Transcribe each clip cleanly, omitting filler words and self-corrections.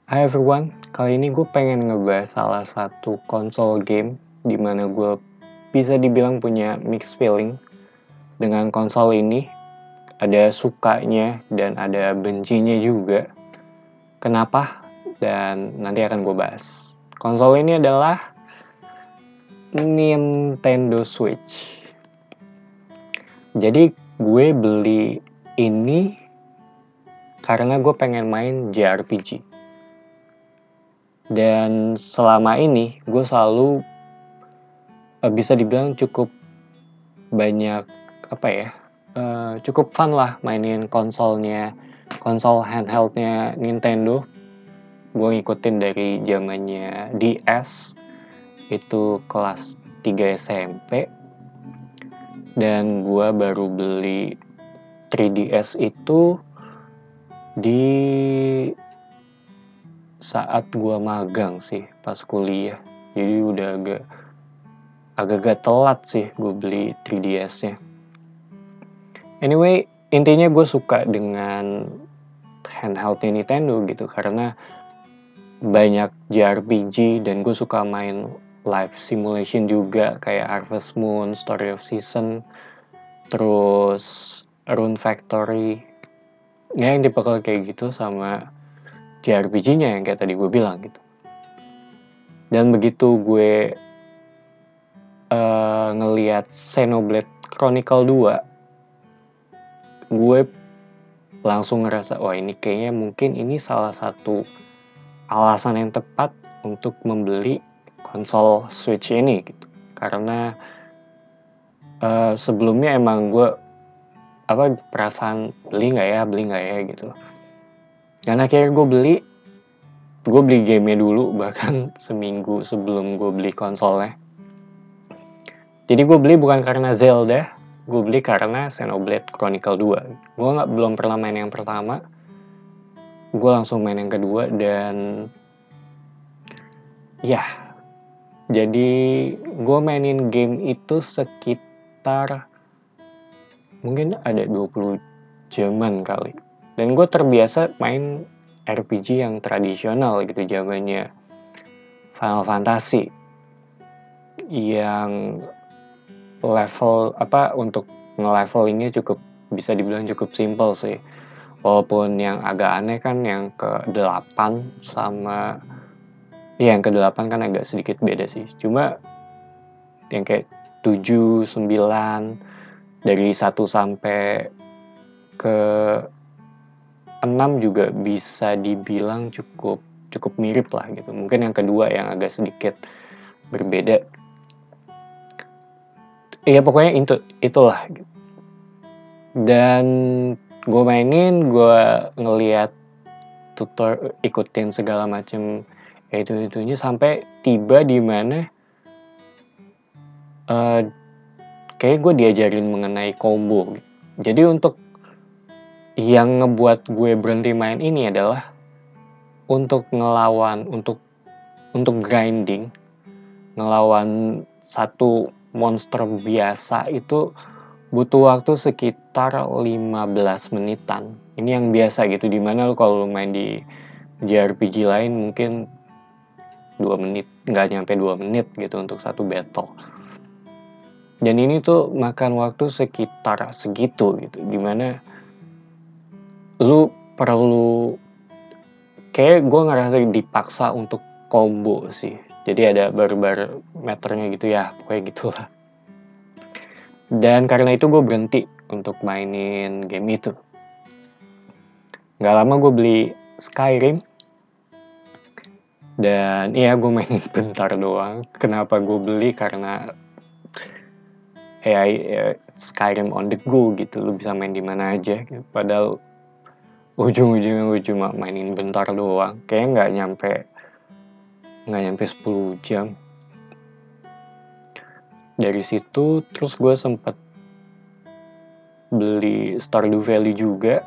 Hai everyone, kali ini gue pengen ngebahas salah satu konsol game di mana gue bisa dibilang punya mixed feeling dengan konsol ini. Ada sukanya dan ada bencinya juga. Kenapa? Dan nanti akan gue bahas. Konsol ini adalah Nintendo Switch. Jadi gue beli ini karena gue pengen main JRPG. Dan selama ini gue selalu bisa dibilang cukup banyak cukup fun lah mainin konsol handheldnya Nintendo. Gue ngikutin dari zamannya DS, itu kelas 3 SMP, dan gue baru beli 3DS itu di saat gue magang sih, pas kuliah. Jadi udah agak telat sih gue beli 3DS-nya. Anyway, intinya gue suka dengan handheldnya Nintendo gitu karena banyak JRPG dan gue suka main live simulation juga kayak Harvest Moon, Story of Season, terus Rune Factory. Ya yang tipe kayak gitu sama JRPG-nya yang kayak tadi gue bilang gitu. Dan begitu gue ngelihat Xenoblade Chronicle 2, gue langsung ngerasa, wah ini kayaknya mungkin ini salah satu alasan yang tepat untuk membeli konsol Switch ini gitu. Karena sebelumnya emang gue perasaan beli nggak ya gitu. Dan akhirnya gue beli gamenya dulu bahkan seminggu sebelum gue beli konsolnya. Jadi gue beli bukan karena Zelda, gue beli karena Xenoblade Chronicle 2. Gue belum pernah main yang pertama, gue langsung main yang kedua dan ya, jadi gue mainin game itu sekitar mungkin ada 20 jaman kali. Dan gue terbiasa main RPG yang tradisional gitu, zamannya Final Fantasy. Yang level untuk nge-levelingnya bisa dibilang cukup simple sih. Walaupun yang agak aneh kan yang ke-8 sama yang ke-8 kan agak sedikit beda sih. Cuma yang kayak 7, 9 dari 1 sampai ke 6 juga bisa dibilang cukup mirip lah gitu. Mungkin yang kedua yang agak sedikit berbeda. Iya pokoknya itulah. Dan gue mainin, gue ngeliat ikutin segala macam itunya sampai tiba di mana kayak gue diajarin mengenai combo. Jadi untuk yang ngebuat gue berhenti main ini adalah untuk grinding, ngelawan satu monster biasa itu butuh waktu sekitar 15 menitan. Ini yang biasa gitu, dimana kalau main di JRPG lain mungkin 2 menit, nggak nyampe 2 menit gitu untuk satu battle. Dan ini tuh makan waktu sekitar segitu gitu, dimana lu perlu, kayak gue ngerasa dipaksa untuk combo sih. Jadi ada bar-bar meternya gitu ya, pokoknya gitulah. Dan karena itu gue berhenti untuk mainin game itu. Gak lama gue beli Skyrim. Dan iya gue mainin bentar doang. Kenapa gue beli? Karena Skyrim on the go gitu. Lu bisa main di mana aja. Padahal ujung-ujungnya gue cuma mainin bentar doang. Kayaknya gak nyampe 10 jam. Dari situ terus gue sempet beli Stardew Valley juga,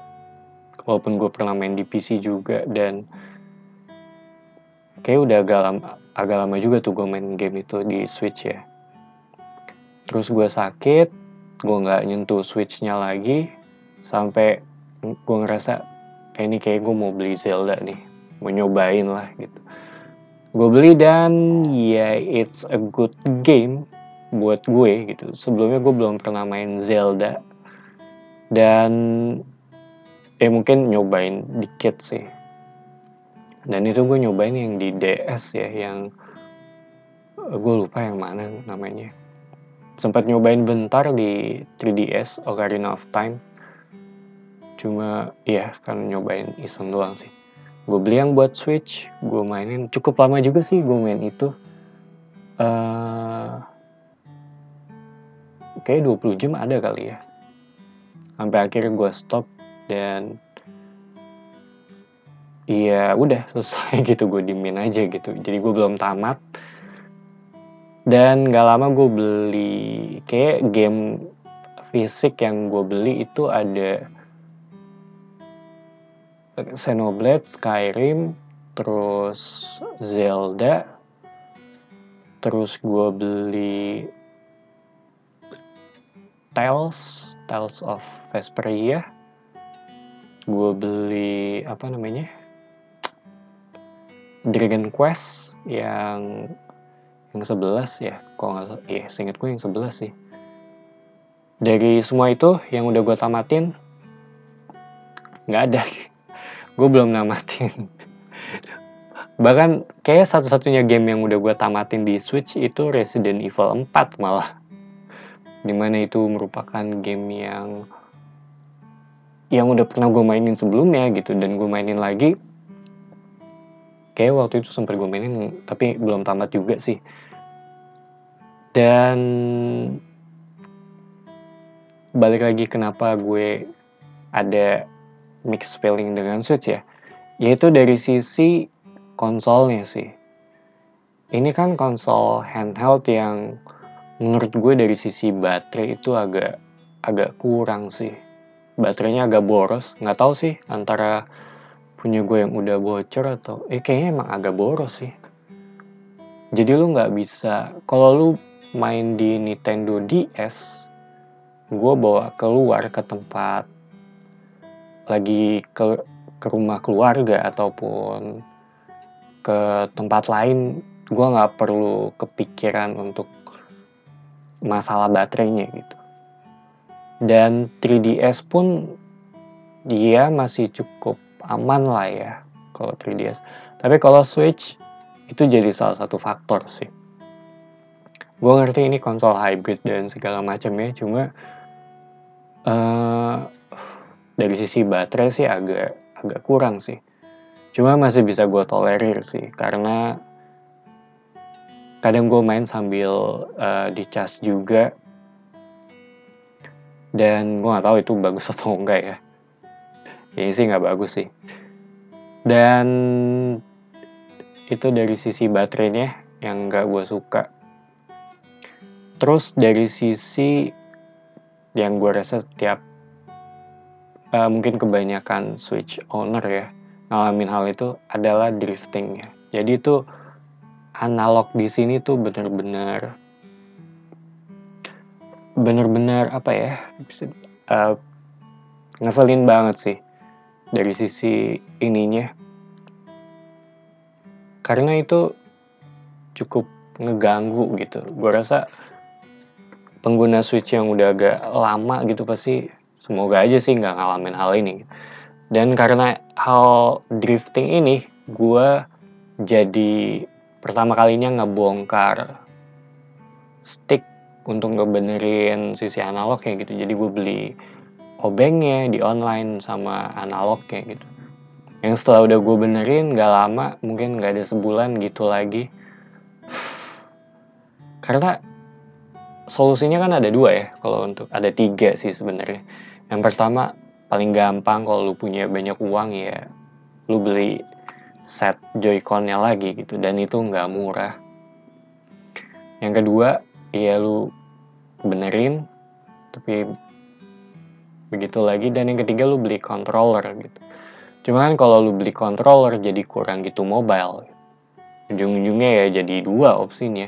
walaupun gue pernah main di PC juga. Dan kayak udah agak lama juga tuh gue main game itu di Switch ya. Terus gue sakit, gue gak nyentuh Switch-nya lagi sampai gue ngerasa ini kayak gue mau beli Zelda nih. mau nyobain lah gitu. Gue beli dan ya it's a good game buat gue gitu. Sebelumnya gue belum pernah main Zelda dan mungkin nyobain dikit sih. Dan itu gue nyobain yang di DS ya, yang gue lupa yang mana namanya. Sempat nyobain bentar di 3DS Ocarina of Time. Cuma ya kan nyobain iseng doang sih. Gue beli yang buat Switch, gue mainin cukup lama juga sih gue main itu. Kayak 20 jam ada kali ya. Sampai akhirnya gue stop dan iya udah selesai gitu, gue diemin aja gitu. Jadi gue belum tamat. Dan gak lama gue beli kayak game fisik yang gue beli itu ada Xenoblade, Skyrim, terus Zelda, terus gue beli Tales of Vesperia, gue beli apa namanya Dragon Quest yang 11 ya, kalau nggak salah, iya seinget gue yang 11 sih. Dari semua itu yang udah gue tamatin nggak ada, gue belum namatin. Bahkan kayak satu-satunya game yang udah gue tamatin di Switch itu Resident Evil 4 malah, dimana itu merupakan game yang udah pernah gue mainin sebelumnya gitu, dan gue mainin lagi. Kayak waktu itu sempat gue mainin tapi belum tamat juga sih. Dan balik lagi kenapa gue ada mixed feeling dengan Switch ya, yaitu dari sisi konsolnya sih. Ini kan konsol handheld yang menurut gue dari sisi baterai itu agak kurang sih. Baterainya agak boros, nggak tahu sih antara punya gue yang udah bocor atau kayaknya emang agak boros sih. Jadi lu nggak bisa, kalau lu main di Nintendo DS, gue bawa keluar ke tempat, lagi ke rumah keluarga ataupun ke tempat lain, gue nggak perlu kepikiran untuk masalah baterainya gitu. Dan 3DS pun dia masih cukup aman lah ya kalau 3DS. Tapi kalau Switch itu jadi salah satu faktor sih. Gue ngerti ini konsol hybrid dan segala macamnya, cuma dari sisi baterai sih agak kurang sih. Cuma masih bisa gue tolerir sih, karena kadang gue main sambil dicas juga. Dan gue gak tahu itu bagus atau enggak ya. Ini sih gak bagus sih. Dan itu dari sisi baterainya yang gak gue suka. Terus dari sisi yang gue rasa setiap mungkin kebanyakan Switch owner ya ngalamin hal itu adalah drifting ya. Jadi itu analog di sini tuh bener-bener apa ya, ngeselin banget sih dari sisi ininya, karena itu cukup ngeganggu gitu. Gue rasa pengguna Switch yang udah agak lama gitu pasti semoga aja sih nggak ngalamin hal ini. Dan karena hal drifting ini, gue jadi pertama kalinya ngebongkar stick untuk ngebenerin sisi analog kayak gitu. Jadi gue beli obengnya di online sama analog kayak gitu. Yang setelah udah gue benerin gak lama, mungkin gak ada sebulan gitu lagi. Karena solusinya kan ada 2 ya, kalau untuk ada 3 sih sebenarnya. Yang pertama paling gampang kalau lu punya banyak uang ya, lu beli set Joy-Con-nya lagi gitu, dan itu nggak murah. Yang kedua ya lu benerin, tapi begitu lagi. Dan yang ketiga lu beli controller gitu. Cuman kalau lu beli controller jadi kurang gitu mobile. Ujung-ujungnya ya jadi 2 opsinya.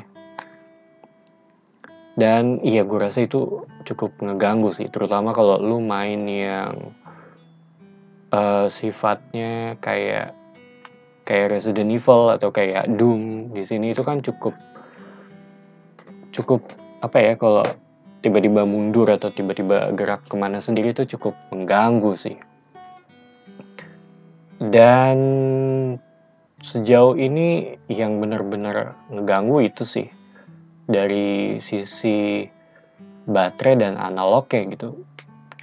Dan iya gue rasa itu cukup ngeganggu sih, terutama kalau lu main yang sifatnya kayak kayak Resident Evil atau kayak Doom di sini itu kan cukup apa ya, kalau tiba-tiba mundur atau tiba-tiba gerak kemana sendiri itu cukup mengganggu sih. Dan sejauh ini yang benar-benar ngeganggu itu sih dari sisi baterai dan analognya gitu.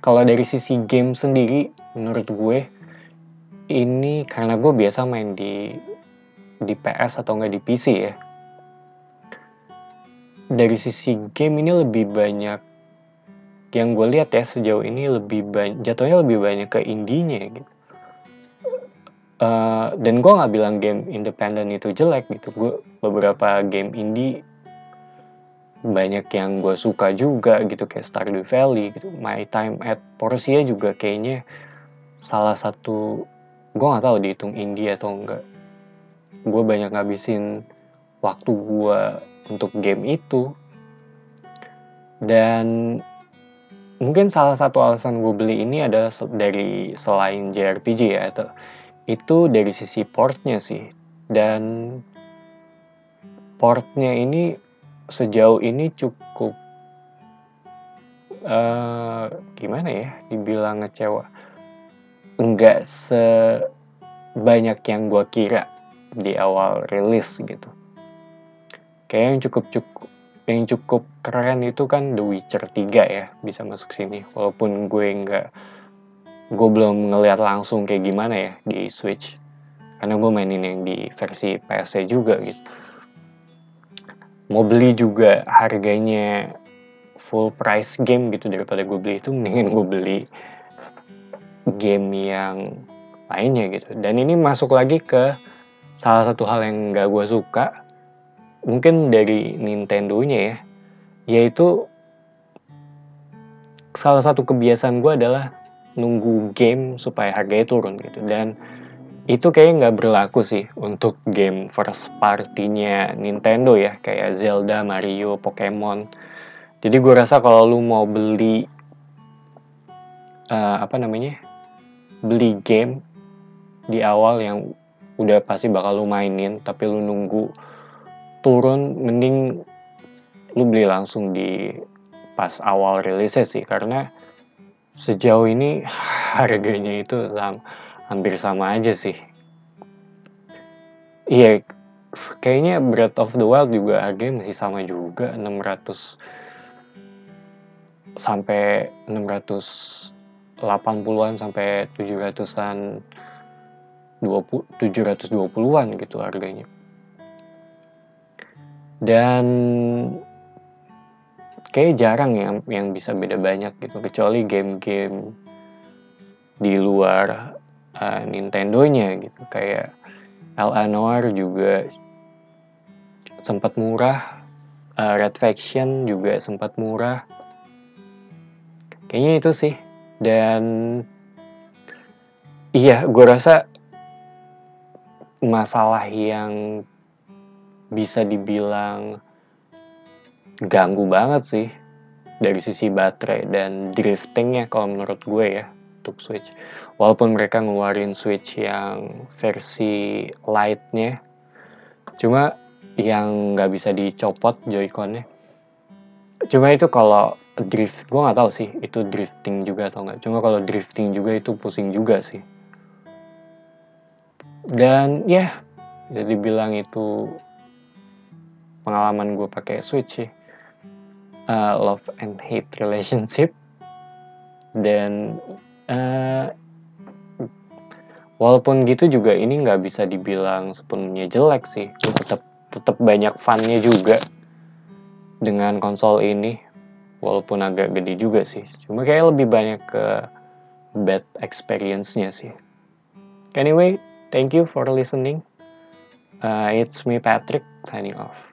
Kalau dari sisi game sendiri, menurut gue ini karena gue biasa main di PS atau nggak di PC ya. Dari sisi game ini lebih banyak yang gue lihat ya sejauh ini jatuhnya lebih banyak ke indie-nya gitu. Dan gue nggak bilang game independen itu jelek gitu. Gue beberapa game indie banyak yang gue suka juga gitu, kayak Stardew Valley gitu. My Time at Portia juga kayaknya salah satu, gue nggak tahu dihitung indie atau enggak. Gue banyak ngabisin waktu gue untuk game itu. Dan mungkin salah satu alasan gue beli ini adalah dari selain JRPG ya, itu dari sisi portnya sih. Dan portnya ini sejauh ini cukup gimana ya, dibilang ngecewa. Enggak sebanyak yang gue kira di awal rilis gitu. Kayak yang cukup keren itu kan The Witcher 3 ya, bisa masuk sini. Walaupun gue belum ngeliat langsung kayak gimana ya di Switch. Karena gue mainin yang di versi PS juga gitu. Mau beli juga harganya full price game gitu, daripada gue beli itu mendingan gue beli game yang lainnya gitu. Dan ini masuk lagi ke salah satu hal yang gak gue suka, mungkin dari Nintendo-nya ya, yaitu salah satu kebiasaan gue adalah nunggu game supaya harganya turun gitu. Dan itu kayaknya nggak berlaku sih untuk game first party-nya Nintendo ya, kayak Zelda, Mario, Pokemon. Jadi gue rasa kalau lu mau beli beli game di awal yang udah pasti bakal lu mainin, tapi lu nunggu turun, mending lu beli langsung di pas awal rilisnya sih, karena sejauh ini harganya itu hampir sama aja sih. Iya, kayaknya Breath of the Wild juga harganya masih sama juga, 680-an sampai 720-an gitu harganya. Dan kayak jarang yang bisa beda banyak gitu, kecuali game-game di luar Nintendo-nya gitu, kayak L.A. Noire juga sempat murah, Red Faction juga sempat murah. Kayaknya itu sih. Dan iya, gue rasa masalah yang bisa dibilang ganggu banget sih dari sisi baterai dan driftingnya kalau menurut gue ya untuk Switch. Walaupun mereka ngeluarin Switch yang versi Lite-nya, cuma yang nggak bisa dicopot Joy-Con-nya. Cuma itu kalau drift, gue nggak tahu sih itu drifting juga atau nggak. Cuma kalau drifting juga itu pusing juga sih. Dan ya, bisa dibilang itu pengalaman gue pakai Switch sih. Love and hate relationship. Dan walaupun gitu juga ini nggak bisa dibilang sepenuhnya jelek sih. Tetap banyak fun-nya juga dengan konsol ini, walaupun agak gede juga sih. Cuma kayak lebih banyak ke bad experience-nya sih. Anyway, thank you for listening. It's me Patrick signing off.